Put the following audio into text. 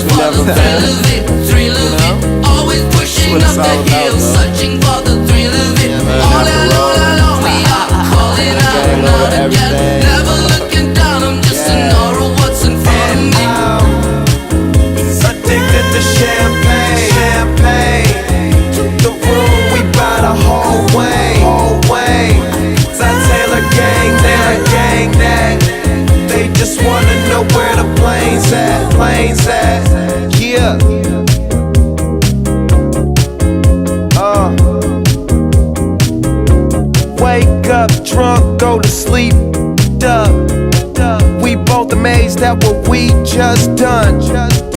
we never fail. Thrill of it, always pushing up the hill, searching for the thrill of it. All alone, we are calling out again. Never looking down, I'm just an aura of what's in front of me. Addicted to champagne, to the room, we buy the whole way. That Taylor gang that, they just wanna know where the planes at, yeah. Wake up drunk, go to sleep, duh. We both amazed at what we just done.